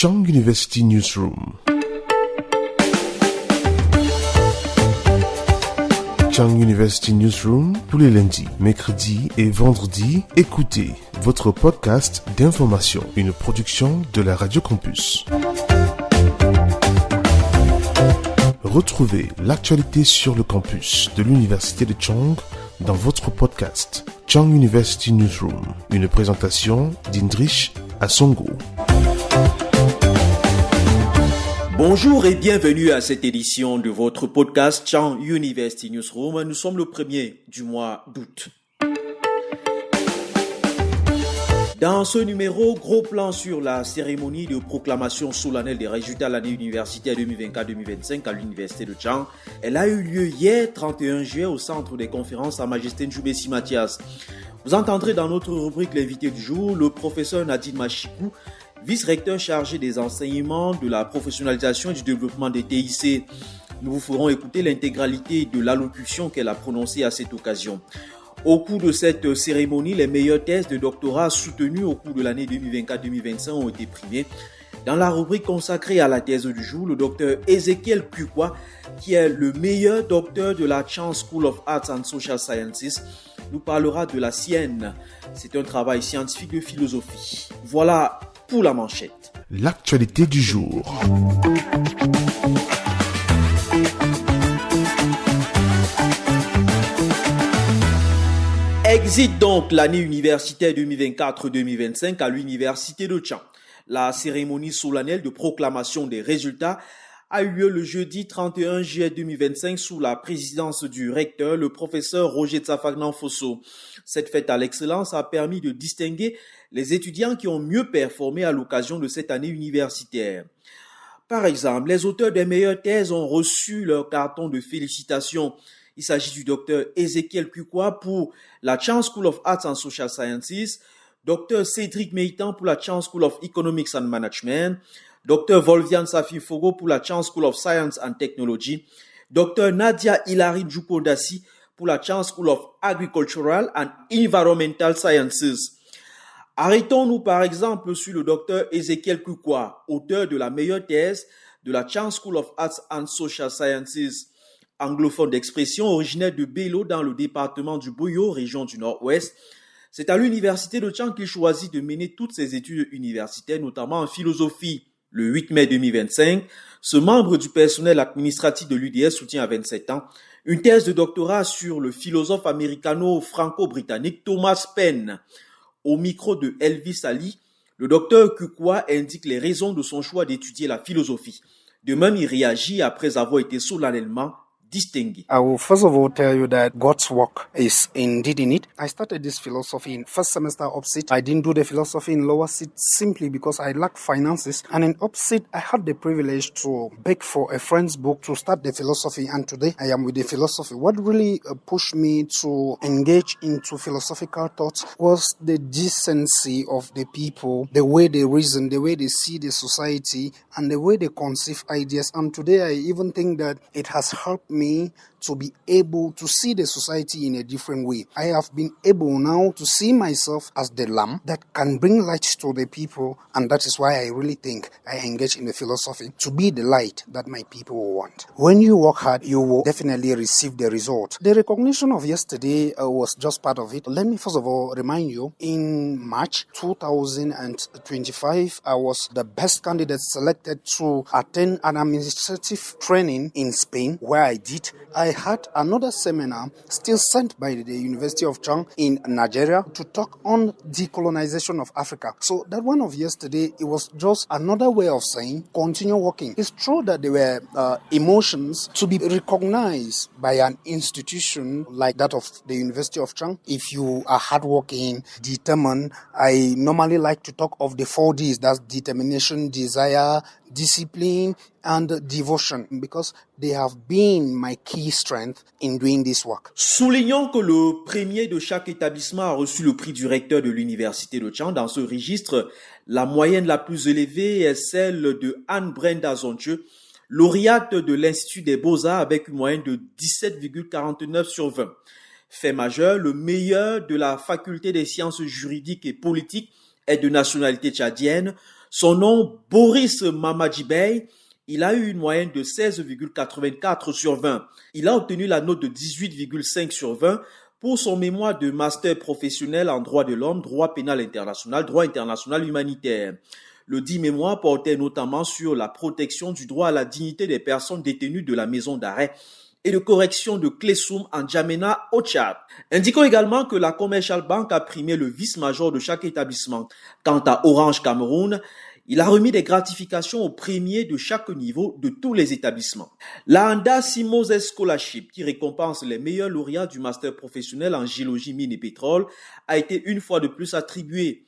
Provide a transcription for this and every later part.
Chang University Newsroom. Chang University Newsroom, tous les lundis, mercredis et vendredis, écoutez votre podcast d'information, une production de la Radio Campus. Retrouvez l'actualité sur le campus de l'Université de Chang dans votre podcast Chang University Newsroom, une présentation d'Indrish Asongo. Bonjour et bienvenue à cette édition de votre podcast Chang University Newsroom. Nous sommes le 1er du mois d'août. Dans ce numéro, gros plan sur la cérémonie de proclamation solennelle des résultats de l'année universitaire 2024-2025 à l'Université de Chang. Elle a eu lieu hier, 31 juillet, au centre des conférences Sa Majesté Njoubessi Mathias. Vous entendrez dans notre rubrique l'invité du jour, le professeur Nadine Machikou, vice-recteur chargé des enseignements, de la professionnalisation et du développement des TIC. Nous vous ferons écouter l'intégralité de l'allocution qu'elle a prononcée à cette occasion. Au cours de cette cérémonie, les meilleures thèses de doctorat soutenues au cours de l'année 2024-2025 ont été primées. Dans la rubrique consacrée à la thèse du jour, le docteur Ezekiel Kukwa, qui est le meilleur docteur de la Chang School of Arts and Social Sciences, nous parlera de la sienne. C'est un travail scientifique de philosophie. Voilà pour la manchette. L'actualité du jour. Exit donc l'année universitaire 2024-2025 à l'Université de Chang. La cérémonie solennelle de proclamation des résultats a eu lieu le jeudi 31 juillet 2025 sous la présidence du recteur, le professeur Roger Tsafagnan Fosso. Cette fête à l'excellence a permis de distinguer les étudiants qui ont mieux performé à l'occasion de cette année universitaire. Par exemple, les auteurs des meilleures thèses ont reçu leur carton de félicitations. Il s'agit du docteur Ezekiel Kukwa pour la Chang School of Arts and Social Sciences, docteur Cédric Meitan pour la Chang School of Economics and Management, docteur Volvian Safi Fogo pour la Chang School of Science and Technology, docteur Nadia Hilary Djoukondassi pour la Chang School of Agricultural and Environmental Sciences. Arrêtons-nous par exemple sur le docteur Ezekiel Kukwa, auteur de la meilleure thèse de la Chang School of Arts and Social Sciences. Anglophone d'expression, originaire de Bélo dans le département du Boyo, région du Nord-Ouest. C'est à l'Université de Chang qu'il choisit de mener toutes ses études universitaires, notamment en philosophie. Le 8 mai 2025, ce membre du personnel administratif de l'UDS soutient à 27 ans une thèse de doctorat sur le philosophe américano-franco-britannique Thomas Paine. Au micro de Elvis Ali, le docteur Kukwa indique les raisons de son choix d'étudier la philosophie. De même, il réagit après avoir été solennellement distingué. I will first of all tell you that God's work is indeed in it. I started this philosophy in first semester UPSIT. I didn't do the philosophy in lower SIT simply because I lacked finances. And in UPSIT, I had the privilege to beg for a friend's book to start the philosophy. And today, I am with the philosophy. What really pushed me to engage into philosophical thoughts was the decency of the people, the way they reason, the way they see the society, and the way they conceive ideas. And today, I even think that it has helped me to be able to see the society in a different way. I have been able now to see myself as the lamp that can bring light to the people, and that is why I really think I engage in the philosophy to be the light that my people will want. When you work hard, you will definitely receive the result. The recognition of yesterday was just part of it. Let me first of all remind you, in March 2025, I was the best candidate selected to attend an administrative training in Spain, where I had another seminar still sent by the University of Chang in Nigeria to talk on decolonization of Africa. So that one of yesterday, it was just another way of saying continue working. It's true that there were emotions to be recognized by an institution like that of the University of Chang. If you are hardworking, determined, I normally like to talk of the 4 Ds. That's determination, desire, discipline, and devotion, because they have been my key strength in doing this work. Soulignons que le premier de chaque établissement a reçu le prix du recteur de l'Université de Chang. Dans ce registre, la moyenne la plus élevée est celle de Anne-Brenda Zonche, lauréate de l'Institut des Beaux-Arts avec une moyenne de 17,49 sur 20. Fait majeur, le meilleur de la faculté des sciences juridiques et politiques est de nationalité tchadienne. Son nom, Boris Mamadjibey, il a eu une moyenne de 16,84 sur 20. Il a obtenu la note de 18,5 sur 20 pour son mémoire de master professionnel en droit de l'homme, droit pénal international, droit international humanitaire. Le dit mémoire portait notamment sur la protection du droit à la dignité des personnes détenues de la maison d'arrêt et de correction de Klessoum en Djamena au Tchad. Indiquons également que la Commercial Bank a primé le vice-major de chaque établissement. Quant à Orange Cameroun, il a remis des gratifications aux premiers de chaque niveau de tous les établissements. La Anda Simose Scholarship, qui récompense les meilleurs lauréats du master professionnel en géologie, mine et pétrole, a été une fois de plus attribuée.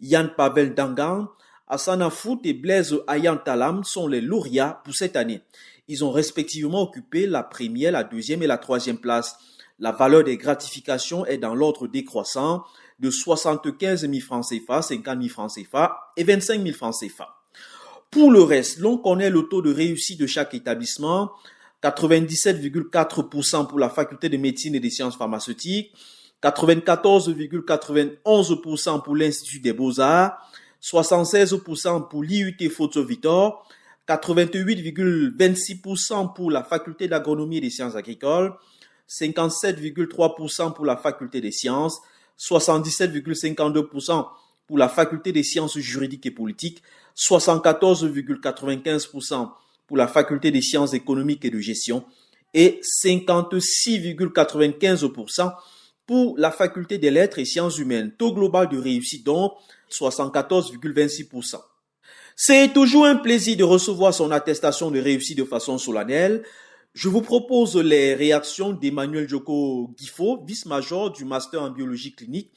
Yann Pavel Dangan, Hassana Fout et Blaise Ayan Talam sont les lauréats pour cette année. Ils ont respectivement occupé la première, la deuxième et la troisième place. La valeur des gratifications est dans l'ordre décroissant de 75 000 francs CFA, 50 000 francs CFA et 25 000 francs CFA. Pour le reste, l'on connaît le taux de réussite de chaque établissement, 97,4% pour la faculté de médecine et des sciences pharmaceutiques, 94,91% pour l'Institut des Beaux-Arts, 76% pour l'IUT Photo-Victor, 88,26% pour la faculté d'agronomie et des sciences agricoles, 57,3% pour la faculté des sciences, 77,52% pour la faculté des sciences juridiques et politiques, 74,95% pour la faculté des sciences économiques et de gestion et 56,95% pour la faculté des lettres et sciences humaines. Taux global de réussite donc 74,26%. C'est toujours un plaisir de recevoir son attestation de réussite de façon solennelle. Je vous propose les réactions d'Emmanuel Djoko Guifo, vice-major du master en biologie clinique,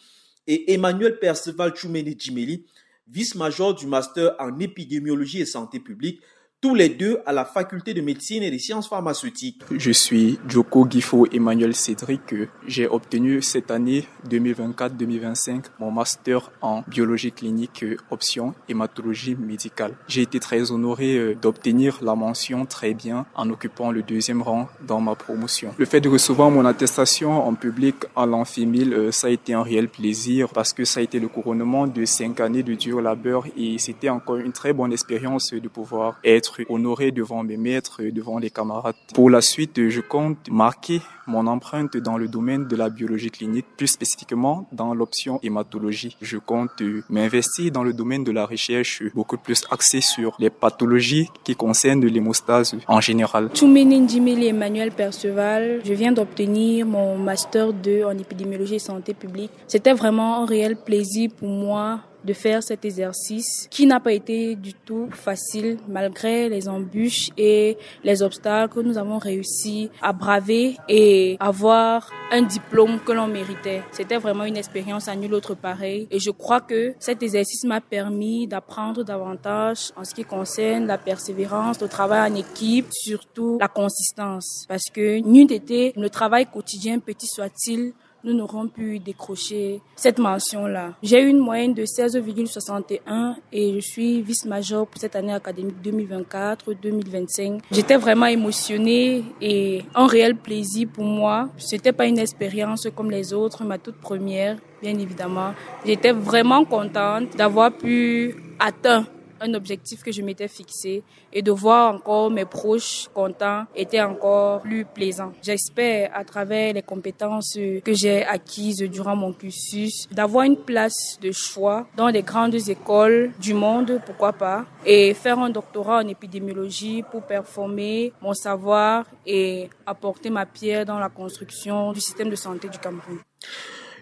et Emmanuel Perceval Tchoumeni Djimeli, vice-major du master en épidémiologie et santé publique, tous les deux à la faculté de médecine et des sciences pharmaceutiques. Je suis Djoko Guifo Emmanuel Cédric. J'ai obtenu cette année 2024-2025 mon master en biologie clinique option hématologie médicale. J'ai été très honoré d'obtenir la mention très bien en occupant le 2e rang dans ma promotion. Le fait de recevoir mon attestation en public à l'Amphimil, ça a été un réel plaisir parce que ça a été le couronnement de 5 années de dur labeur et c'était encore une très bonne expérience de pouvoir être honoré devant mes maîtres, devant les camarades. Pour la suite, je compte marquer mon empreinte dans le domaine de la biologie clinique, plus spécifiquement dans l'option hématologie. Je compte m'investir dans le domaine de la recherche, beaucoup plus axé sur les pathologies qui concernent l'hémostase en général. Tchoumeni Djimeli Emmanuel Perceval, je viens d'obtenir mon master 2 en épidémiologie et santé publique. C'était vraiment un réel plaisir pour moi de faire cet exercice qui n'a pas été du tout facile malgré les embûches et les obstacles que nous avons réussi à braver et avoir un diplôme que l'on méritait. C'était vraiment une expérience à nul autre pareil et je crois que cet exercice m'a permis d'apprendre davantage en ce qui concerne la persévérance, le travail en équipe, surtout la consistance parce que n'eût été le travail quotidien, petit soit-il, nous n'aurons pu décrocher cette mention-là. J'ai eu une moyenne de 16,61 et je suis vice-major pour cette année académique 2024-2025. J'étais vraiment émotionnée et un réel plaisir pour moi. C'était pas une expérience comme les autres, ma toute première, bien évidemment. J'étais vraiment contente d'avoir pu atteindre un objectif que je m'étais fixé et de voir encore mes proches contents était encore plus plaisant. J'espère, à travers les compétences que j'ai acquises durant mon cursus, d'avoir une place de choix dans les grandes écoles du monde, pourquoi pas, et faire un doctorat en épidémiologie pour performer mon savoir et apporter ma pierre dans la construction du système de santé du Cameroun.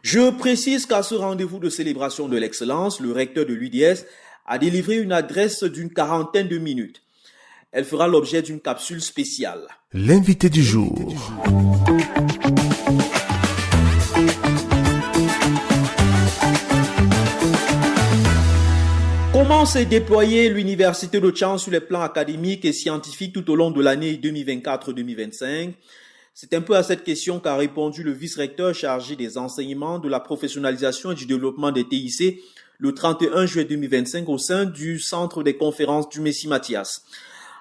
Je précise qu'à ce rendez-vous de célébration de l'excellence, le recteur de l'UDS a délivré une adresse d'une 40aine de minutes. Elle fera l'objet d'une capsule spéciale. L'invité du jour. Comment s'est déployée l'Université de Tchang sur les plans académiques et scientifiques tout au long de l'année 2024-2025 ? C'est un peu à cette question qu'a répondu le vice-recteur chargé des enseignements, de la professionnalisation et du développement des TIC le 31 juillet 2025 au sein du centre des conférences du Messie Mathias.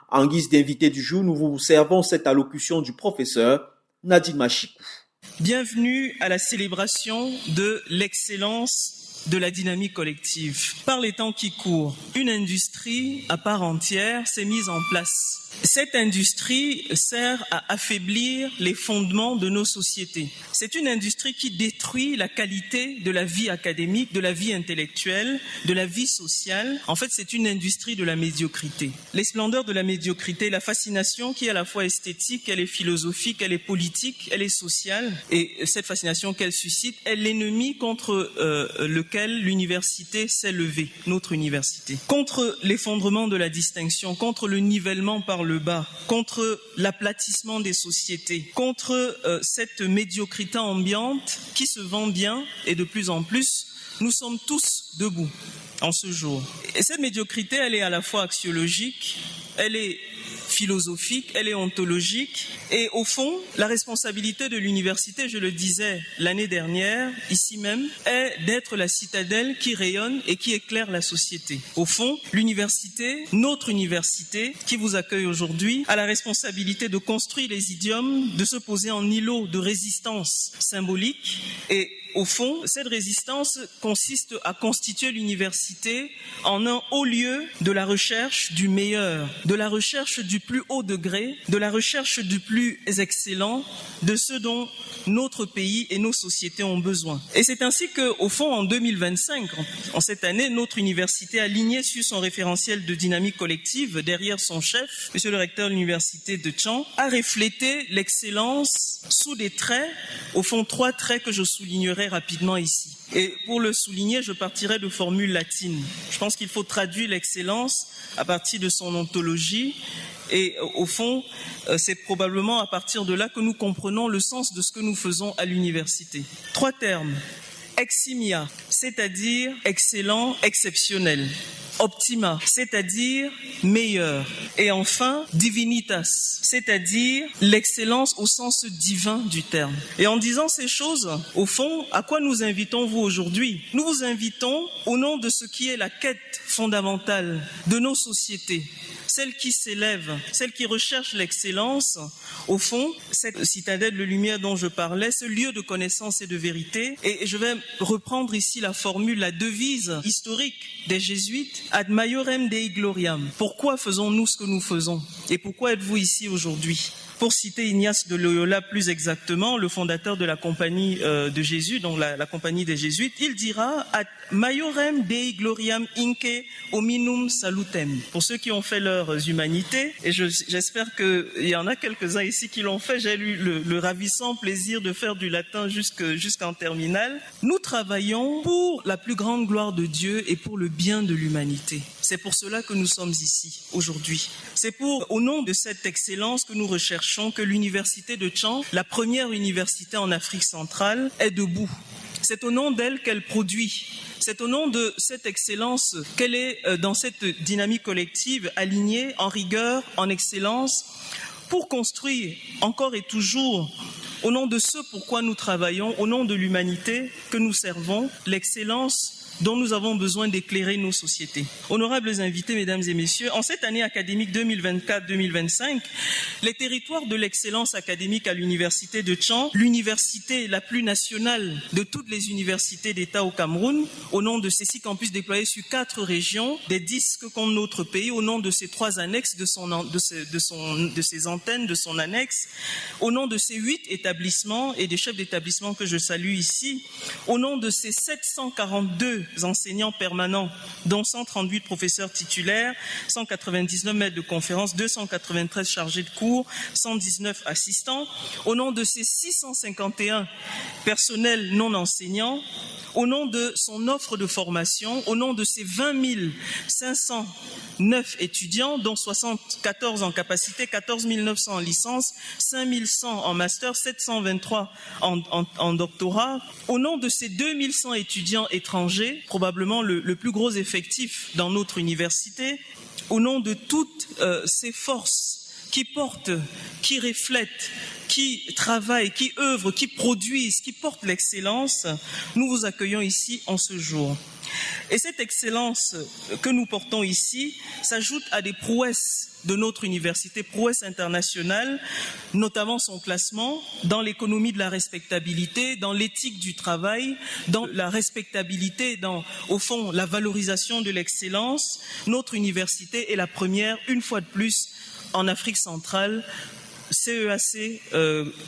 En guise d'invité du jour, nous vous servons cette allocution du professeur Nadine Machikou. Bienvenue à la célébration de l'excellence de la dynamique collective. Par les temps qui courent, une industrie à part entière s'est mise en place. Cette industrie sert à affaiblir les fondements de nos sociétés. C'est une industrie qui détruit la qualité de la vie académique, de la vie intellectuelle, de la vie sociale. En fait, c'est une industrie de la médiocrité. Les splendeurs de la médiocrité, la fascination qui est à la fois esthétique, elle est philosophique, elle est politique, elle est sociale. Et cette fascination qu'elle suscite est l'ennemi contre lequel l'université s'est levée, notre université. Contre l'effondrement de la distinction, contre le nivellement par le bas, contre l'aplatissement des sociétés, contre cette médiocrité ambiante qui se vend bien et de plus en plus, nous sommes tous debout en ce jour. Et cette médiocrité, elle est à la fois axiologique, elle est philosophique, elle est ontologique. Et au fond, la responsabilité de l'université, je le disais l'année dernière, ici même, est d'être la citadelle qui rayonne et qui éclaire la société. Au fond, l'université, notre université, qui vous accueille aujourd'hui, a la responsabilité de construire les idiomes, de se poser en îlot de résistance symbolique. Et au fond, cette résistance consiste à constituer l'université en un haut lieu de la recherche du meilleur, de la recherche du plus haut degré, de la recherche du plus excellent, de ce dont notre pays et nos sociétés ont besoin. Et c'est ainsi qu'au fond, en 2025, en cette année, notre université, alignée sur son référentiel de dynamique collective, derrière son chef, monsieur le recteur de l'université de Tchang, a reflété l'excellence sous des traits, au fond 3 traits que je soulignerai rapidement ici. Et pour le souligner, je partirai de formules latines. Je pense qu'il faut traduire l'excellence à partir de son ontologie. Et au fond, c'est probablement à partir de là que nous comprenons le sens de ce que nous faisons à l'université. 3 termes. Eximia, c'est-à-dire excellent, exceptionnel. Optima, c'est-à-dire meilleur. Et enfin, divinitas, c'est-à-dire l'excellence au sens divin du terme. Et en disant ces choses, au fond, à quoi nous invitons-vous aujourd'hui? Nous vous invitons au nom de ce qui est la quête fondamentale de nos sociétés, celle qui s'élève, celle qui recherche l'excellence, au fond, cette citadelle de lumière dont je parlais, ce lieu de connaissance et de vérité. Et je vais reprendre ici la formule, la devise historique des jésuites, ad maiorem Dei gloriam. Pourquoi faisons-nous ce que nous faisons? Et pourquoi êtes-vous ici aujourd'hui? Pour citer Ignace de Loyola plus exactement, le fondateur de la compagnie de Jésus, donc la compagnie des Jésuites, il dira ad maiorem Dei gloriam inque hominum salutem. Pour ceux qui ont fait leurs humanités, et j'espère qu'il y en a quelques-uns ici qui l'ont fait, j'ai eu le ravissant plaisir de faire du latin jusqu'en terminale. Nous travaillons pour la plus grande gloire de Dieu et pour le bien de l'humanité. C'est pour cela que nous sommes ici aujourd'hui. C'est pour, au nom de cette excellence que nous recherchons, que l'université de Tchang, la première université en Afrique centrale, est debout. C'est au nom d'elle qu'elle produit. C'est au nom de cette excellence qu'elle est dans cette dynamique collective alignée en rigueur, en excellence, pour construire encore et toujours, au nom de ce pourquoi nous travaillons, au nom de l'humanité que nous servons, l'excellence dont nous avons besoin d'éclairer nos sociétés. Honorables invités, mesdames et messieurs, en cette année académique 2024-2025, les territoires de l'excellence académique à l'université de Tchang, l'université la plus nationale de toutes les universités d'État au Cameroun, au nom de ses 6 campus déployés sur 4 régions, des 10 que compte notre pays, au nom de ses 3 annexes, de ses antennes, de son annexe, au nom de ses 8 établissements et des chefs d'établissement que je salue ici, au nom de ses 742 enseignants permanents, dont 138 professeurs titulaires, 199 maîtres de conférences, 293 chargés de cours, 119 assistants, au nom de ses 651 personnels non enseignants, au nom de son offre de formation, au nom de ses 20 509 étudiants, dont 74 en capacité, 14 900 en licence, 5 100 en master, 723 en doctorat, au nom de ces 2100 étudiants étrangers, probablement le plus gros effectif dans notre université, au nom de toutes ces forces qui portent, qui reflètent, qui travaillent, qui œuvrent, qui produisent, qui portent l'excellence, nous vous accueillons ici en ce jour. Et cette excellence que nous portons ici s'ajoute à des prouesses de notre université, prouesses internationales, notamment son classement dans l'économie de la respectabilité, dans l'éthique du travail, dans la respectabilité, dans, au fond, la valorisation de l'excellence. Notre université est la première, une fois de plus, en Afrique centrale, CEAC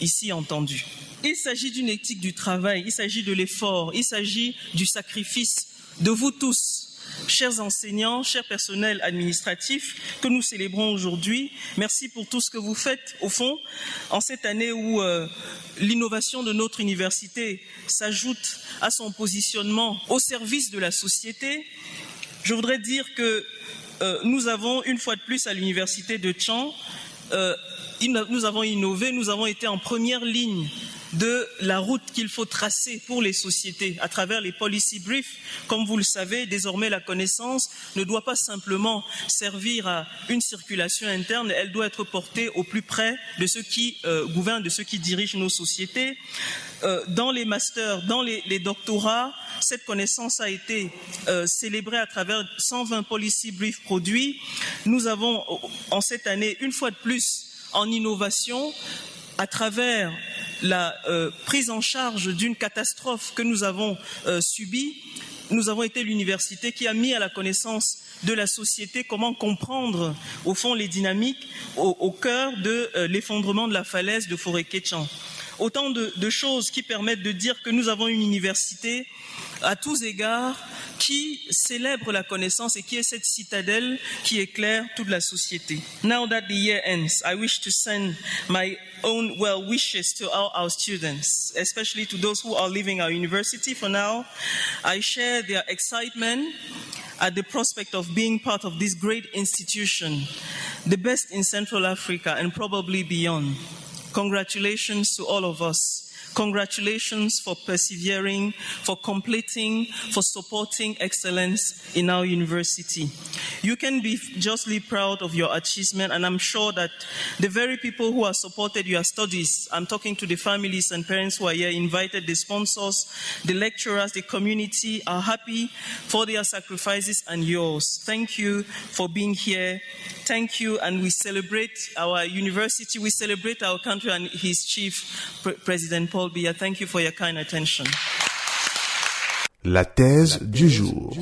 ici entendu. Il s'agit d'une éthique du travail, il s'agit de l'effort, il s'agit du sacrifice de vous tous, chers enseignants, chers personnels administratifs que nous célébrons aujourd'hui. Merci pour tout ce que vous faites, au fond, en cette année où l'innovation de notre université s'ajoute à son positionnement au service de la société. Je voudrais dire que nous avons, une fois de plus, à l'université de Tchang, nous avons innové, nous avons été en première ligne de la route qu'il faut tracer pour les sociétés à travers les policy briefs. Comme vous le savez, désormais la connaissance ne doit pas simplement servir à une circulation interne, elle doit être portée au plus près de ceux qui gouvernent, de ceux qui dirigent nos sociétés. Dans les masters, dans les doctorats, cette connaissance a été célébrée à travers 120 policy briefs produits. Nous avons en cette année, une fois de plus, en innovation, à travers la prise en charge d'une catastrophe que nous avons subie, nous avons été l'université qui a mis à la connaissance de la société comment comprendre, au fond, les dynamiques au cœur de l'effondrement de la falaise de Forékétchan. Autant de choses qui permettent de dire que nous avons une université à tous égards qui célèbre la connaissance et qui est cette citadelle qui éclaire toute la société. Now that the year ends, I wish to send my own well wishes to all our students, especially to those who are leaving our university for now. I share their excitement at the prospect of being part of this great institution, the best in Central Africa and probably beyond. Congratulations to all of us. Congratulations for persevering, for completing, for supporting excellence in our university. You can be justly proud of your achievement, and I'm sure that the very people who have supported your studies, I'm talking to the families and parents who are here invited, the sponsors, the lecturers, the community, are happy for their sacrifices and yours. Thank you for being here. Thank you, and we celebrate our university, we celebrate our country and his chief, President Paul Biya. Thank you for your kind attention. La thèse du jour.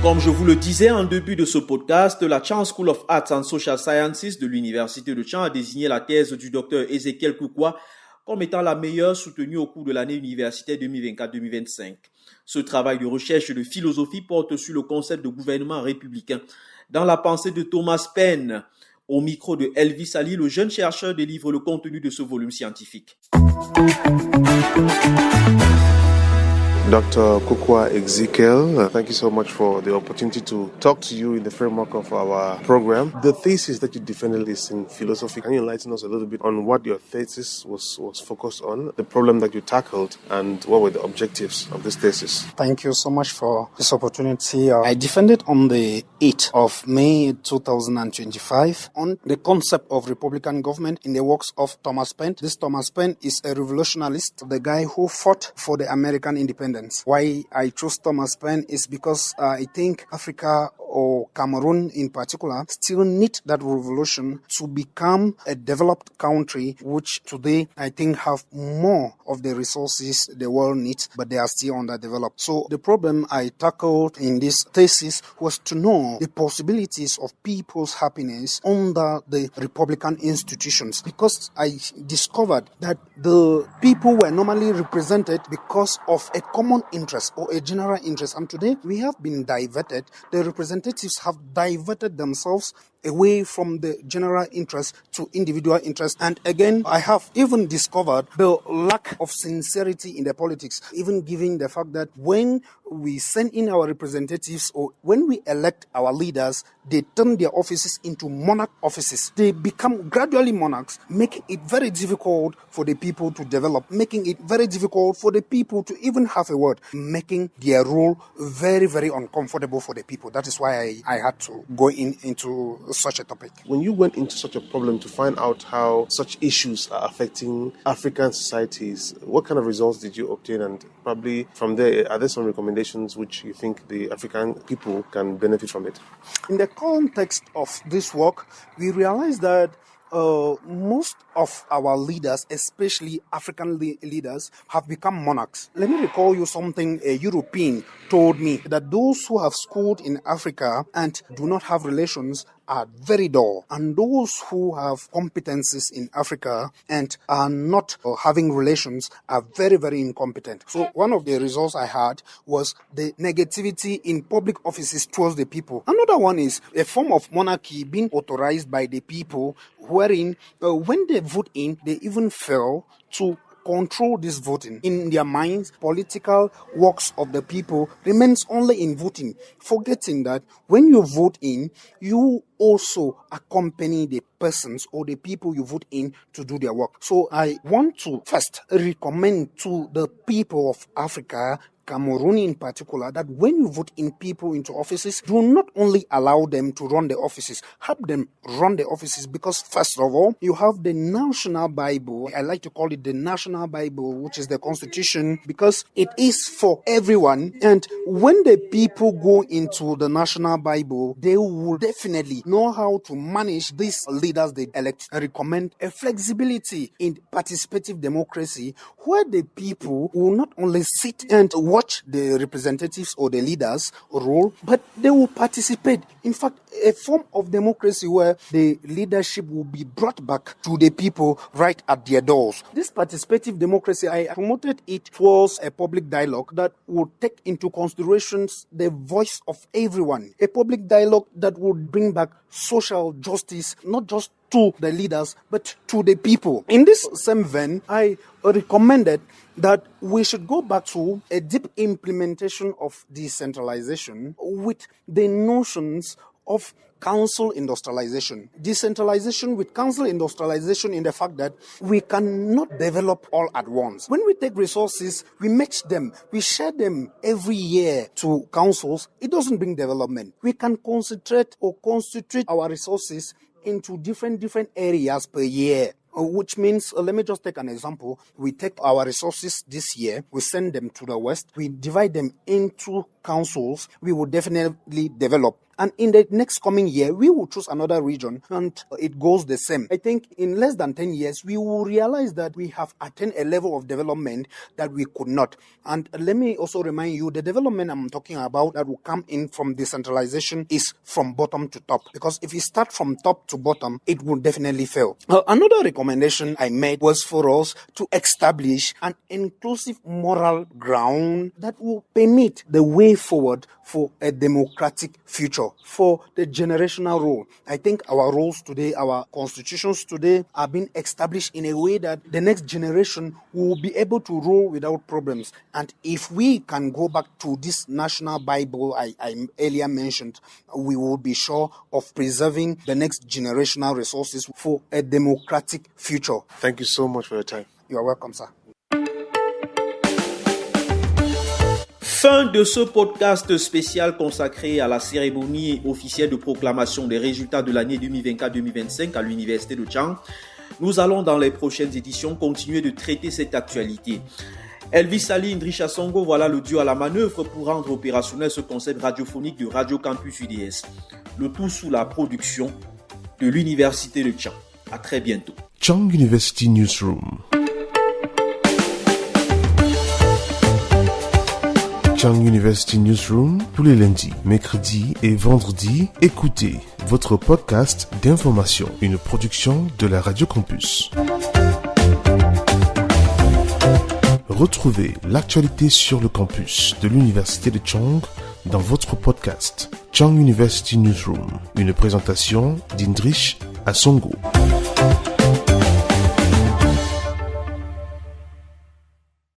Comme je vous le disais en début de ce podcast, la Tchang School of Arts and Social Sciences de l'Université de Tchang a désigné la thèse du docteur Ezekiel Kukwa comme étant la meilleure soutenue au cours de l'année universitaire 2024-2025. Ce travail de recherche de philosophie porte sur le concept de gouvernement républicain. Dans la pensée de Thomas Paine, au micro de Elvis Ali, le jeune chercheur délivre le contenu de ce volume scientifique. Dr. Kukwa Ezekiel, thank you so much for the opportunity to talk to you in the framework of our program. The thesis that you defended is in philosophy. Can you enlighten us a little bit on what your thesis was focused on, the problem that you tackled, and what were the objectives of this thesis? Thank you so much for this opportunity. I defended on the 8th of May 2025 on the concept of Republican government in the works of Thomas Paine. This Thomas Paine is a revolutionist, the guy who fought for the American independence. Why I chose Thomas Paine is because I think Africa or Cameroon in particular still need that revolution to become a developed country, which today I think have more of the resources the world needs, but they are still underdeveloped. So the problem I tackled in this thesis was to know the possibilities of people's happiness under the Republican institutions, because I discovered that the people were normally represented because of a common interest or a general interest, and today we have been diverted. The representatives have diverted themselves away from the general interest to individual interest. And again, I have even discovered the lack of sincerity in the politics, even given the fact that when we send in our representatives or when we elect our leaders, they turn their offices into monarch offices. They become gradually monarchs, making it very difficult for the people to develop, making it very difficult for the people to even have a word, making their role very, very uncomfortable for the people. That is why I had to go into such a topic. When you went into such a problem to find out how such issues are affecting African societies, what kind of results did you obtain? And probably from there, are there some recommendations which you think the African people can benefit from it? In the context of this work, we realized that most of our leaders, especially African leaders, have become monarchs. Let me recall you something a European told me, that those who have schooled in Africa and do not have relations are very dull, and those who have competencies in Africa and are not having relations are very, very incompetent. So one of the results I had was the negativity in public offices towards the people. Another one is a form of monarchy being authorized by the people, wherein when they vote in, they even fail to control this voting. In their minds, political works of the people remains only in voting, forgetting that when you vote in, you also accompany the persons or the people you vote in to do their work. So I want to first recommend to the people of Africa, Cameroon in particular, that when you vote in people into offices, do not only allow them to run the offices, help them run the offices, because first of all, you have the National Bible. I like to call it the National Bible, which is the Constitution, because it is for everyone. And when the people go into the National Bible, they will definitely know how to manage these leaders they elect. I recommend a flexibility in participative democracy, where the people will not only sit and watch the representatives or the leaders role, but they will participate. In fact, a form of democracy where the leadership will be brought back to the people right at their doors. This participative democracy, I promoted it towards a public dialogue that would take into considerations the voice of everyone. A public dialogue that would bring back social justice, not just to the leaders, but to the people. In this same vein, I recommended that we should go back to a deep implementation of decentralization with the notions of council industrialization. Decentralization with council industrialization in the fact that we cannot develop all at once. When we take resources, we match them, we share them every year to councils, it doesn't bring development. We can concentrate or concentrate our resources into different areas per year. Which means, let me just take an example. We take our resources this year, we send them to the West, we divide them into councils, we will definitely develop. And in the next coming year, we will choose another region, and it goes the same. I think in less than 10 years, we will realize that we have attained a level of development that we could not. And let me also remind you, the development I'm talking about that will come in from decentralization is from bottom to top. Because if you start from top to bottom, it will definitely fail. Another recommendation I made was for us to establish an inclusive moral ground that will permit the way forward for a democratic future, for the generational role. I think our roles today, our constitutions today are being established in a way that the next generation will be able to rule without problems. And if we can go back to this National Bible I earlier mentioned, we will be sure of preserving the next generational resources for a democratic future. Thank you so much for your time. You are welcome, sir. Fin de ce podcast spécial consacré à la cérémonie officielle de proclamation des résultats de l'année 2024-2025 à l'Université de Tchang. Nous allons dans les prochaines éditions continuer de traiter cette actualité. Elvis Ali, Indrisha Songo, voilà le duo à la manœuvre pour rendre opérationnel ce concept radiophonique de Radio Campus UDS. Le tout sous la production de l'Université de Tchang. À très bientôt. Tchang University Newsroom. Tchang University Newsroom, tous les lundis, mercredis et vendredis, écoutez votre podcast d'information, une production de la Radio Campus. Retrouvez l'actualité sur le campus de l'Université de Tchang dans votre podcast. Chang University Newsroom, une présentation d'Indrish Asongo.